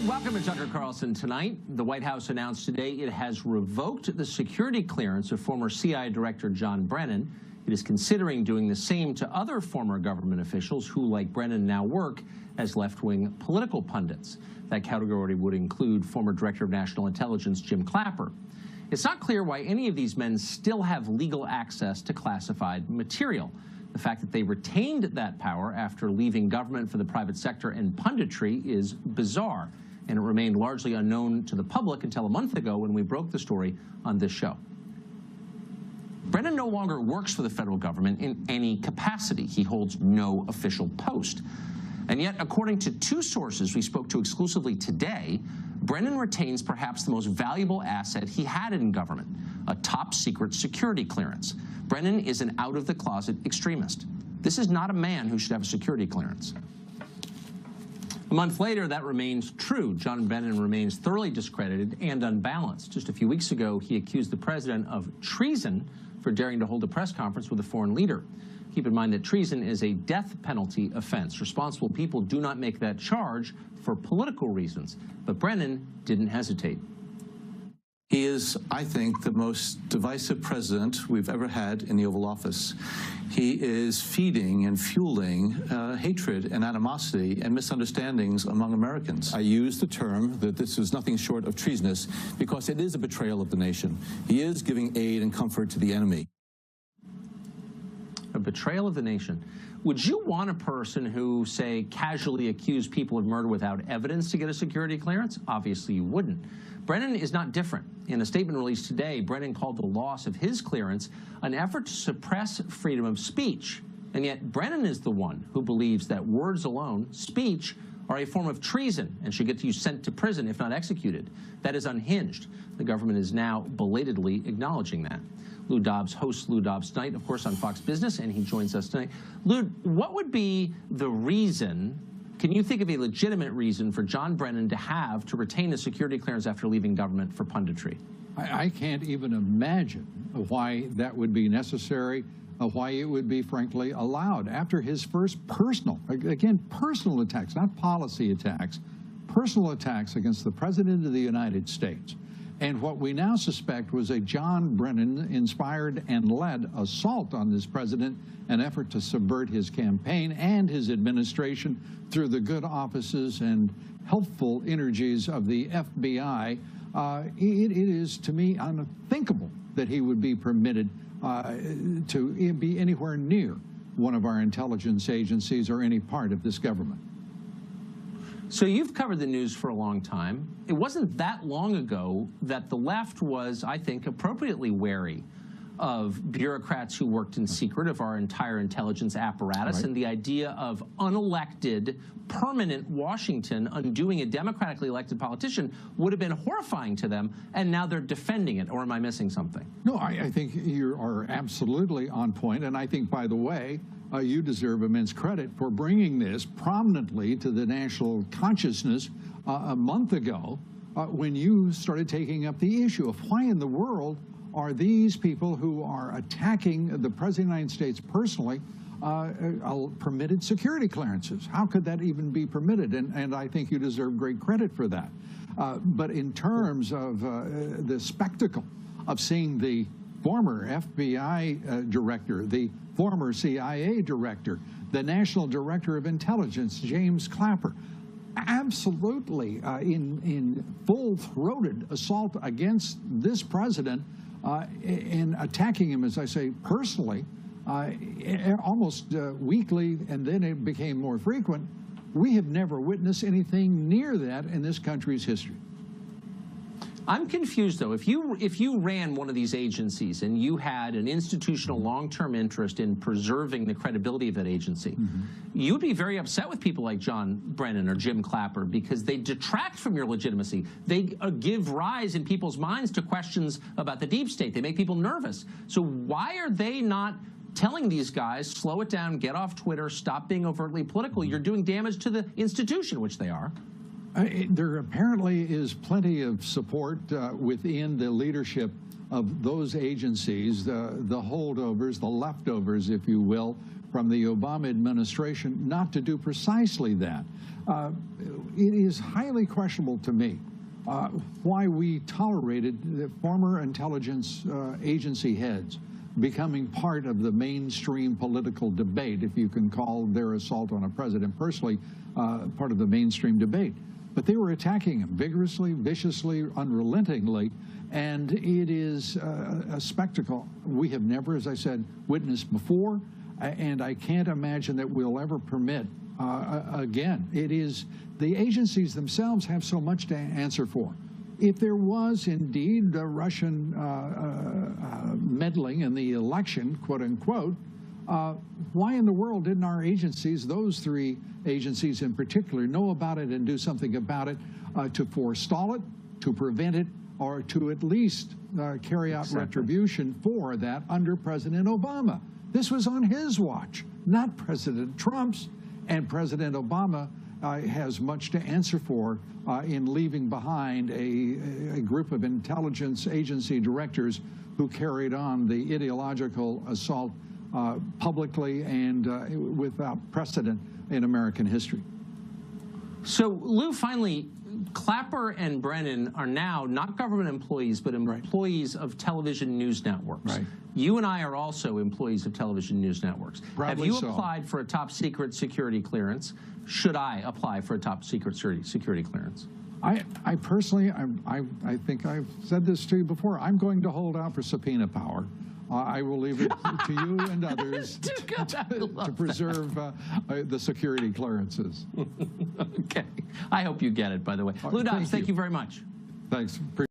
Welcome to Tucker Carlson Tonight. The White House announced today it has revoked the security clearance of former CIA Director John Brennan. It is considering doing the same to other former government officials who, like Brennan, now work as left-wing political pundits. That category would include former Director of National Intelligence Jim Clapper. It's not clear why any of these men still have legal access to classified material. The fact that they retained that power after leaving government for the private sector and punditry is bizarre, and it remained largely unknown to the public until a month ago when we broke the story on this show. Brennan no longer works for the federal government in any capacity. He holds no official post. And yet, according to two sources we spoke to exclusively today, Brennan retains perhaps the most valuable asset he had in government, a top-secret security clearance. Brennan is an out-of-the-closet extremist. This is not a man who should have a security clearance. A month later, that remains true. John Brennan remains thoroughly discredited and unbalanced. Just a few weeks ago, he accused the president of treason for daring to hold a press conference with a foreign leader. Keep in mind that treason is a death penalty offense. Responsible people do not make that charge for political reasons. But Brennan didn't hesitate. He is, I think, the most divisive president we've ever had in the Oval Office. He is feeding and fueling hatred and animosity and misunderstandings among Americans. I use the term that this is nothing short of treasonous because it is a betrayal of the nation. He is giving aid and comfort to the enemy. A betrayal of the nation. Would you want a person who, say, casually accused people of murder without evidence to get a security clearance? Obviously you wouldn't. Brennan is not different. In a statement released today, Brennan called the loss of his clearance an effort to suppress freedom of speech. And yet Brennan is the one who believes that words alone, speech, are a form of treason and should get you sent to prison if not executed. That is unhinged. The government is now belatedly acknowledging that. Lou Dobbs hosts Lou Dobbs Tonight, of course, on Fox Business, and he joins us tonight. Lou, what would be the reason, can you think of a legitimate reason for John Brennan to retain a security clearance after leaving government for punditry? I can't even imagine why that would be necessary, why it would be, frankly, allowed. After his first personal attacks, not policy attacks, personal attacks against the President of the United States. And what we now suspect was a John Brennan-inspired and led assault on this president, an effort to subvert his campaign and his administration through the good offices and helpful energies of the FBI. It is, to me, unthinkable that he would be permitted to be anywhere near one of our intelligence agencies or any part of this government. So you've covered the news for a long time. It wasn't that long ago that the left was, I think, appropriately wary of bureaucrats who worked in secret of our entire intelligence apparatus, right, and the idea of unelected, permanent Washington undoing a democratically elected politician would have been horrifying to them, and now they're defending it. Or am I missing something? No, I think you are absolutely on point, and I think, by the way, you deserve immense credit for bringing this prominently to the national consciousness a month ago when you started taking up the issue of why in the world are these people who are attacking the President of the United States personally permitted security clearances? How could that even be permitted? And I think you deserve great credit for that. But in terms of the spectacle of seeing the former FBI director, the former CIA director, the National Director of Intelligence, James Clapper, absolutely in full-throated assault against this president and attacking him, as I say, personally, almost weekly, and then it became more frequent. We have never witnessed anything near that in this country's history. I'm confused, though. If you ran one of these agencies and you had an institutional long-term interest in preserving the credibility of that agency, you'd be very upset with people like John Brennan or Jim Clapper because they detract from your legitimacy. They give rise in people's minds to questions about the deep state. They make people nervous. So why are they not telling these guys, slow it down, get off Twitter, stop being overtly political? You're doing damage to the institution, which they are. There apparently is plenty of support within the leadership of those agencies, the holdovers, the leftovers, if you will, from the Obama administration, not to do precisely that. It is highly questionable to me why we tolerated the former intelligence agency heads becoming part of the mainstream political debate, if you can call their assault on a president personally part of the mainstream debate. But they were attacking him vigorously, viciously, unrelentingly, and it is a spectacle we have never, as I said, witnessed before, and I can't imagine that we'll ever permit again. It is, the agencies themselves have so much to answer for. If there was indeed a Russian meddling in the election, quote unquote, why in the world didn't our agencies, those three agencies in particular, know about it and do something about it to forestall it, to prevent it, or to at least carry out retribution for that under President Obama? This was on his watch, not President Trump's. And President Obama has much to answer for in leaving behind a group of intelligence agency directors who carried on the ideological assault publicly and without precedent in American history. So, Lou, finally, Clapper and Brennan are now not government employees, but employees of television news networks. Right. You and I are also employees of television news networks. Probably Have you so. applied for a top secret security clearance? Should I apply for a top secret security clearance? I personally, I think I've said this to you before, I'm going to hold out for subpoena power. I will leave it to you and others to preserve the security clearances. Okay. I hope you get it, by the way. Lou Dobbs, thank you very much. Thanks.